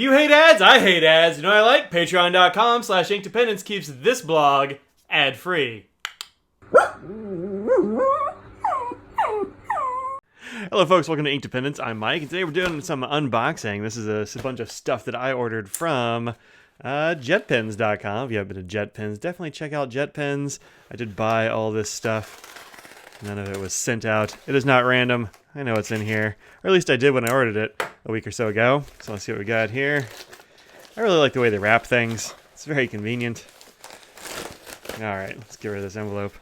You hate ads? I hate ads. You know what I like? Patreon.com/inkdependence keeps this blog ad-free. Hello folks, welcome to Inkdependence. I'm Mike, and today we're doing some unboxing. This is a bunch of stuff that I ordered from JetPens.com. If you haven't been to JetPens, definitely check out JetPens. I did buy all this stuff. None of it was sent out. It is not random. I know what's in here. Or at least I did when I ordered it a week or so ago. So let's see what we got here. I really like the way they wrap things. It's very convenient. Alright, let's get rid of this envelope.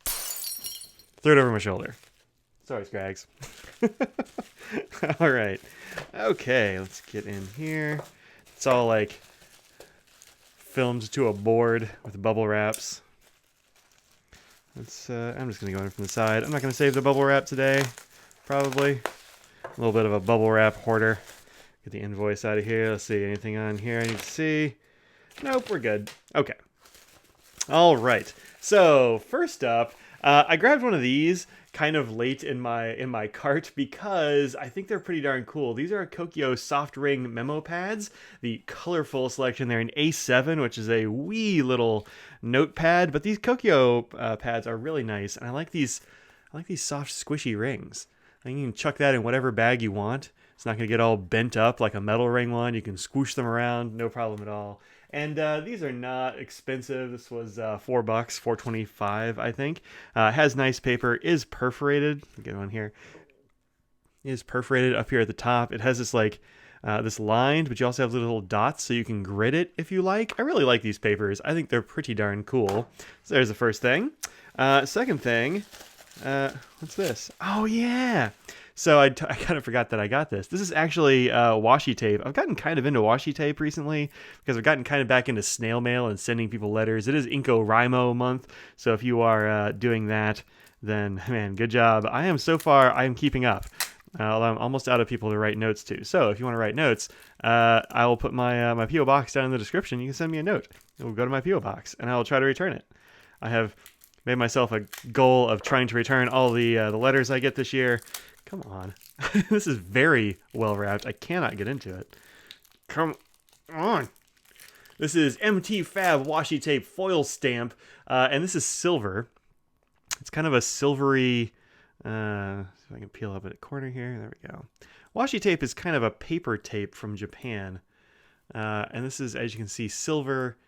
Throw it over my shoulder. Sorry, Scrags. Alright. Okay, let's get in here. It's all like filmed to a board with bubble wraps. I'm just going to go in from the side. I'm not going to save the bubble wrap today, probably. A little bit of a bubble wrap hoarder. Get the invoice out of here. Let's see, anything on here I need to see? Nope, we're good. Okay. All right. So, first up, I grabbed one of these kind of late in my cart because I think they're pretty darn cool. These are KOKUYO soft ring memo pads, the colorful selection. They're in A7, which is a wee little notepad, but these KOKUYO pads are really nice, and I like these soft squishy rings. I think you can chuck that in whatever bag you want. It's not going to get all bent up like a metal ring one. You can squish them around, no problem at all. And these are not expensive. This was $4, $4.25, I think. Has nice paper. Is perforated. Get one here. Is perforated up here at the top. It has this like this lined, but you also have little dots, so you can grid it if you like. I really like these papers. I think they're pretty darn cool. So there's the first thing. Second thing. What's this? Oh yeah. So I kind of forgot that I got this. This is actually washi tape. I've gotten kind of into washi tape recently because I've gotten kind of back into snail mail and sending people letters. It is InCoWriMo month, so if you are doing that, then man, good job. I am keeping up. Although I'm almost out of people to write notes to. So if you want to write notes, I will put my my PO box down in the description. You can send me a note. It will go to my PO box, and I will try to return it. I have made myself a goal of trying to return all the letters I get this year. Come on. This is very well wrapped. I cannot get into it. Come on. This is MT Fab washi tape foil stamp, and this is silver. It's kind of a silvery, see if I can peel up at the corner here. There we go. Washi tape is kind of a paper tape from Japan. And this is, as you can see, silver.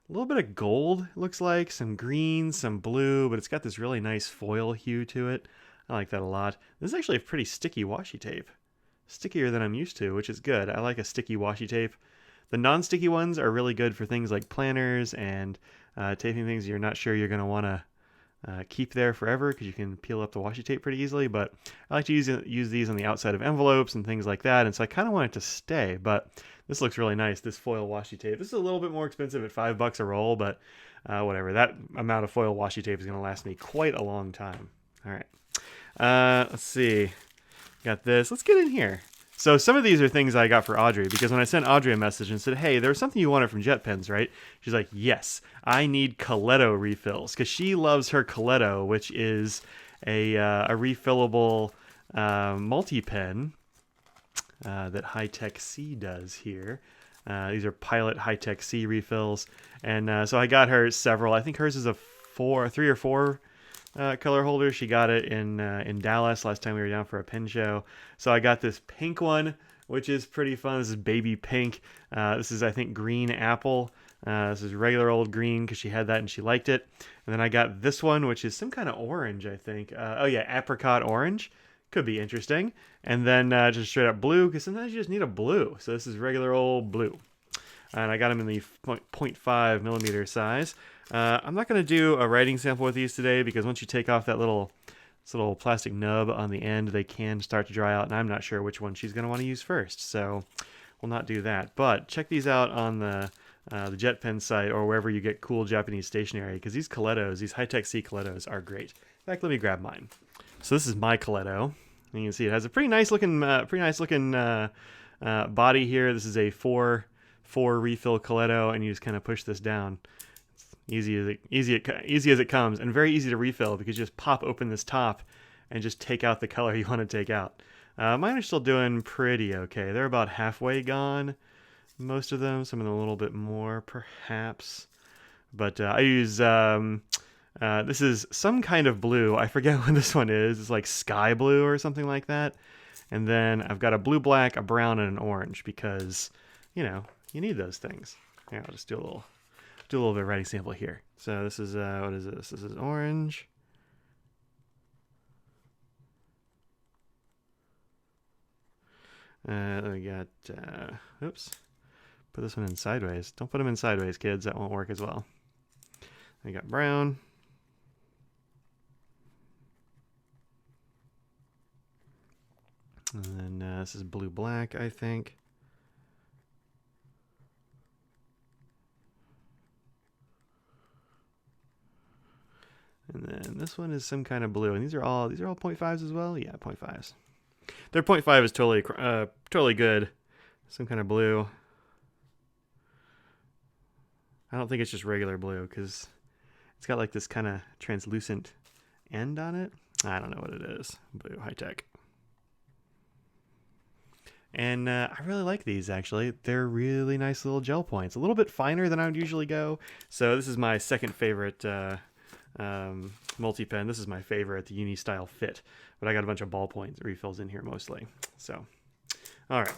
A little bit of gold, it looks like. Some green, some blue, but it's got this really nice foil hue to it. I like that a lot. This is actually a pretty sticky washi tape. Stickier than I'm used to, which is good. I like a sticky washi tape. The non-sticky ones are really good for things like planners and taping things you're not sure you're going to want to keep there forever because you can peel up the washi tape pretty easily. But I like to use these on the outside of envelopes and things like that. And so I kind of want it to stay. But this looks really nice, this foil washi tape. This is a little bit more expensive at $5 a roll, but whatever. That amount of foil washi tape is going to last me quite a long time. All right. Let's see. Got this. Let's get in here. So some of these are things I got for Audrey, because when I sent Audrey a message and said, hey, there was something you wanted from JetPens, right? She's like, yes, I need COLETO refills, because she loves her COLETO, which is a refillable multi-pen that HI-TEC-C does here. These are Pilot HI-TEC-C refills, and so I got her several. I think hers is a 3 or 4 color holder. She got it in Dallas last time we were down for a pen show. So I got this pink one, which is pretty fun. This is baby pink. This is, I think, green apple. This is regular old green because she had that and she liked it. And then I got this one, which is some kind of orange, I think. Oh yeah, apricot orange. Could be interesting. And then just straight up blue, because sometimes you just need a blue. So this is regular old blue. And I got them in the 0.5 millimeter size. I'm not going to do a writing sample with these today because once you take off that little plastic nub on the end, they can start to dry out, and I'm not sure which one she's going to want to use first, so we'll not do that. But check these out on the JetPens site or wherever you get cool Japanese stationery, because these COLETOs, these HI-TEC-C COLETOs, are great. In fact, let me grab mine. So this is my COLETO. And you can see it has a pretty nice looking body here. This is a 4 refill COLETO, and you just kind of push this down. Easy as it comes, and very easy to refill because you just pop open this top and just take out the color you want to take out. Mine are still doing pretty okay. They're about halfway gone, most of them. Some of them a little bit more, perhaps. But I use, this is some kind of blue. I forget what this one is. It's like sky blue or something like that. And then I've got a blue, black, a brown, and an orange because, you know, you need those things. Here, I'll just do a little bit of writing sample here. So this is, what is this? This is orange. We got, oops, put this one in sideways. Don't put them in sideways, kids. That won't work as well. I got brown. And then this is blue, black, I think. And then this one is some kind of blue. And these are all 0.5s as well? Yeah, 0.5s. Their 0.5 is totally good. Some kind of blue. I don't think it's just regular blue because it's got like this kind of translucent end on it. I don't know what it is. Blue HI-TEC. And I really like these, actually. They're really nice little gel points. A little bit finer than I would usually go. So this is my second favorite multi-pen. This is my favorite, the Uni Style Fit. But I got a bunch of ballpoint refills in here mostly. So, all right.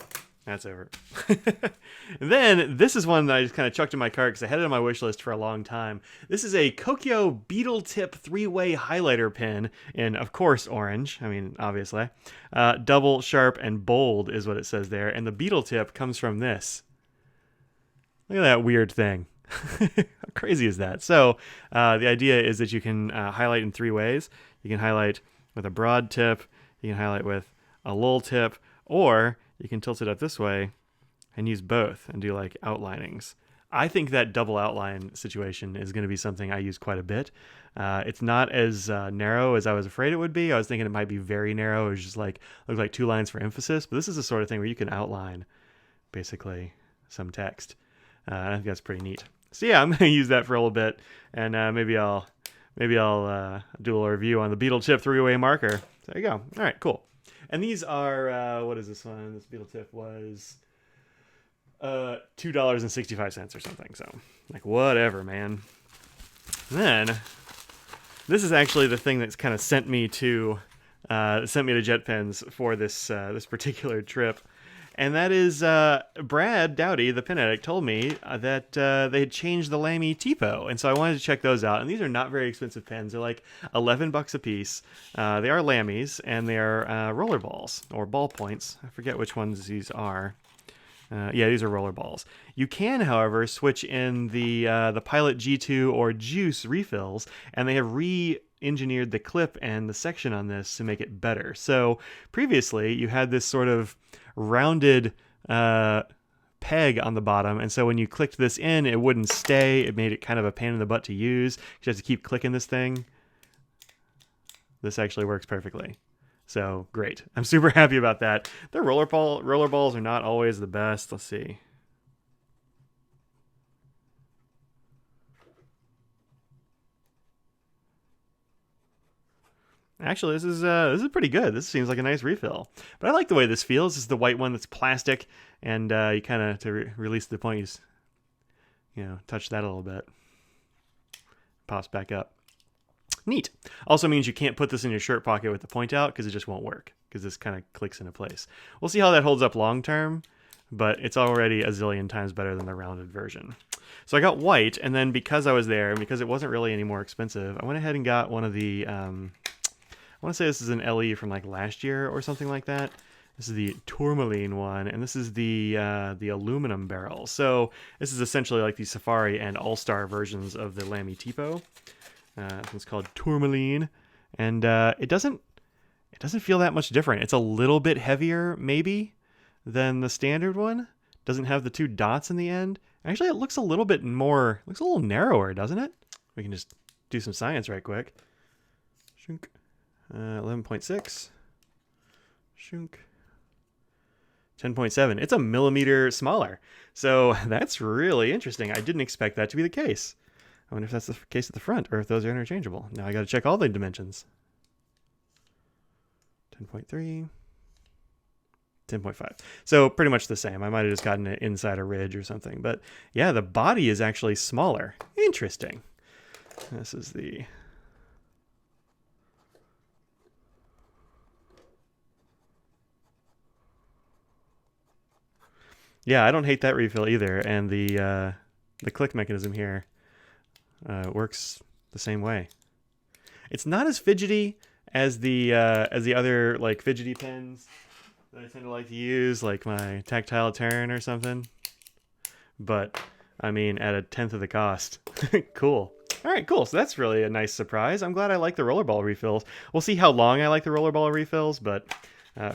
That's over. And then this is one that I just kind of chucked in my cart because I had it on my wish list for a long time. This is a KOKUYO Beetle Tip 3-way highlighter pen in, of course, orange. I mean, obviously. Double, sharp, and bold is what it says there. And the Beetle Tip comes from this. Look at that weird thing. How crazy is that? So the idea is that you can highlight in 3 ways. You can highlight with a broad tip. You can highlight with a lull tip. Or you can tilt it up this way and use both and do like outlinings. I think that double outline situation is going to be something I use quite a bit. It's not as narrow as I was afraid it would be. I was thinking it might be very narrow. It was just like, look like 2 lines for emphasis. But this is the sort of thing where you can outline basically some text. And I think that's pretty neat. So yeah, I'm going to use that for a little bit. And maybe I'll do a little review on the Beetle Tip 3-way marker. There you go. All right, cool. And these are, what is this one? This Beetle Tip was $2.65 or something. So, like, whatever, man. And then, this is actually the thing that's kind of sent me to JetPens for this this particular trip. And that is Brad Dowdy, the pen addict, told me that they had changed the LAMY TIPO. And so I wanted to check those out. And these are not very expensive pens. They're like $11 a piece. They are LAMYs, and they are rollerballs, or ballpoints. I forget which ones these are. Yeah, these are rollerballs. You can, however, switch in the Pilot G2 or Juice refills, and they have re-engineered the clip and the section on this to make it better. So previously, you had this sort of rounded peg on the bottom, and so when you clicked this in, it wouldn't stay. It made it kind of a pain in the butt to use. You have to keep clicking this thing. This actually works perfectly. So great. I'm super happy about that. Their roller balls are not always the best. Let's see. Actually, this is pretty good. This seems like a nice refill. But I like the way this feels. This is the white one that's plastic, and you kind of, to release the point, you just, touch that a little bit. Pops back up. Neat. Also means you can't put this in your shirt pocket with the point out because it just won't work because this kind of clicks into place. We'll see how that holds up long term, but it's already a zillion times better than the rounded version. So I got white, and then because I was there, and because it wasn't really any more expensive, I went ahead and got one of the... I want to say this is an LE from like last year or something like that. This is the tourmaline one, and this is the aluminum barrel. So this is essentially like the Safari and All-Star versions of the LAMY TIPO. It's called tourmaline, and it doesn't feel that much different. It's a little bit heavier, maybe, than the standard one. Doesn't have the 2 dots in the end. Actually, it looks a little bit more, looks a little narrower, doesn't it? We can just do some science right quick. Shunk. 11.6. Shunk. 10.7. It's a millimeter smaller. So that's really interesting. I didn't expect that to be the case. I wonder if that's the case at the front or if those are interchangeable. Now I got to check all the dimensions. 10.3. 10.5. So pretty much the same. I might have just gotten it inside a ridge or something. But yeah, the body is actually smaller. Interesting. This is the... Yeah, I don't hate that refill either. And the click mechanism here works the same way. It's not as fidgety as the other like fidgety pens that I tend to like to use, like my tactile turn or something. But I mean, at 1/10 of the cost. Cool. All right, cool. So that's really a nice surprise. I'm glad I like the rollerball refills. We'll see how long I like the rollerball refills, but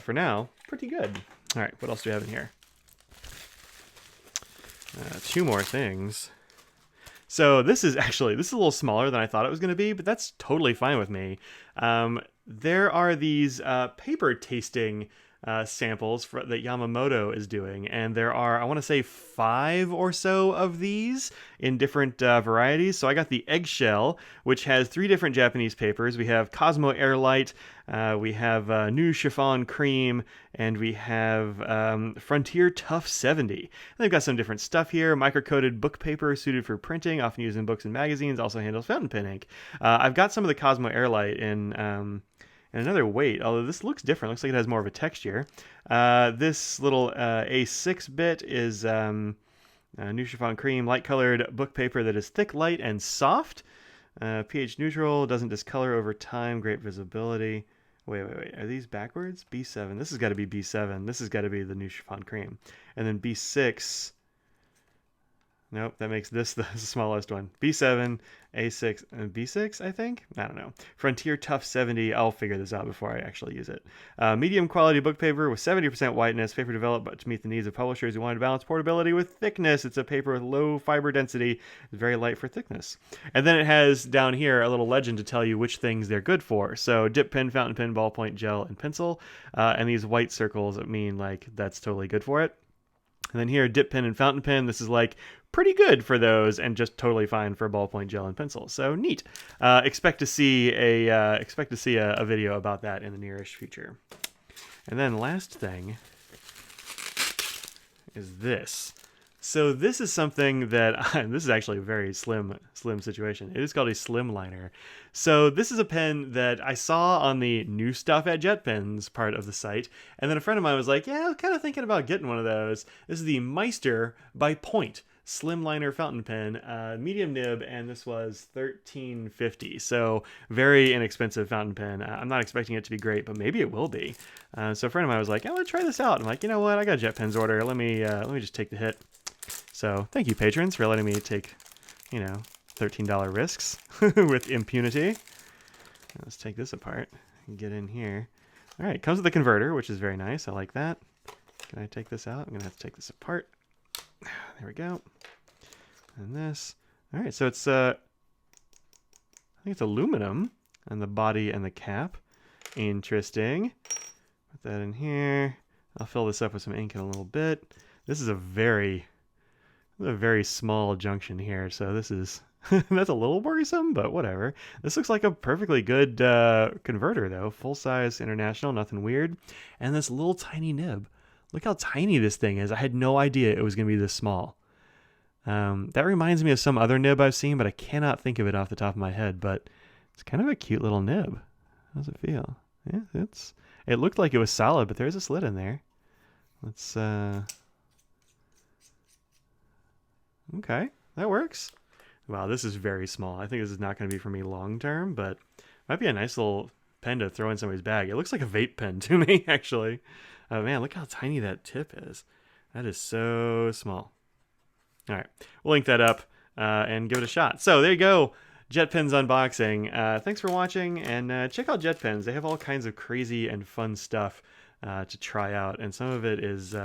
for now, pretty good. All right, what else do we have in here? 2 more things. So this is a little smaller than I thought it was going to be, but that's totally fine with me. There are these paper tasting samples that Yamamoto is doing, and there are, I want to say, 5 or so of these in different varieties. So I got the eggshell, which has 3 different Japanese papers. We have Cosmo Airlight, we have New Chiffon Cream, and we have Frontier Tough 70. And they've got some different stuff here. Micro-coated book paper suited for printing, often used in books and magazines, also handles fountain pen ink. I've got some of the Cosmo Airlight in... and another weight, although this looks different. Looks like it has more of a texture. This little A6 bit is New Chiffon Cream, light-colored book paper that is thick, light, and soft. pH neutral, doesn't discolor over time, great visibility. Wait. Are these backwards? B7. This has got to be B7. This has got to be the New Chiffon Cream. And then B6... Nope, that makes this the smallest one. B7, A6, and B6, I think? I don't know. Frontier Tough 70. I'll figure this out before I actually use it. Medium quality book paper with 70% whiteness. Paper developed to meet the needs of publishers who wanted to balance portability with thickness. It's a paper with low fiber density. It's very light for thickness. And then it has down here a little legend to tell you which things they're good for. So dip pen, fountain pen, ballpoint, gel, and pencil. And these white circles mean like that's totally good for it. And then here, dip pen and fountain pen. This is like pretty good for those, and just totally fine for ballpoint, gel, and pencil. So neat. Expect to see a video about that in the nearish future. And then last thing is this. So this is something that this is actually a very slim situation. It is called a Slimliner. So this is a pen that I saw on the new stuff at JetPens part of the site, and then a friend of mine was like, "Yeah, I was kind of thinking about getting one of those." This is the MEISTER by Point Slimliner fountain pen, medium nib, and this was $13.50. So very inexpensive fountain pen. I'm not expecting it to be great, but maybe it will be. So a friend of mine was like, "I want to try this out." I'm like, "You know what? I got a JetPens order. Let me just take the hit." So thank you, patrons, for letting me take, $13 risks with impunity. Let's take this apart and get in here. All right, comes with a converter, which is very nice. I like that. Can I take this out? I'm gonna have to take this apart. There we go. And this. All right, so it's I think it's aluminum on the body and the cap. Interesting. Put that in here. I'll fill this up with some ink in a little bit. This is a very small junction here, so this is that's a little worrisome, but whatever. This looks like a perfectly good converter, though. Full-size international, nothing weird. And this little tiny nib. Look how tiny this thing is. I had no idea it was going to be this small. That reminds me of some other nib I've seen, but I cannot think of it off the top of my head. But it's kind of a cute little nib. How does it feel? Yeah, it looked like it was solid, but there's a slit in there. Let's okay, that works. Wow, this is very small. I think this is not going to be for me long term, but might be a nice little pen to throw in somebody's bag. It looks like a vape pen to me, actually. Man, look how tiny that tip is. That is so small. All right, we'll link that up and give it a shot. So there you go, JetPens unboxing. Thanks for watching, and check out JetPens. They have all kinds of crazy and fun stuff to try out, and some of it is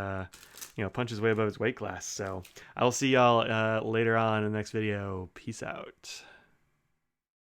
punches way above its weight class. So I'll see y'all later on in the next video. Peace out.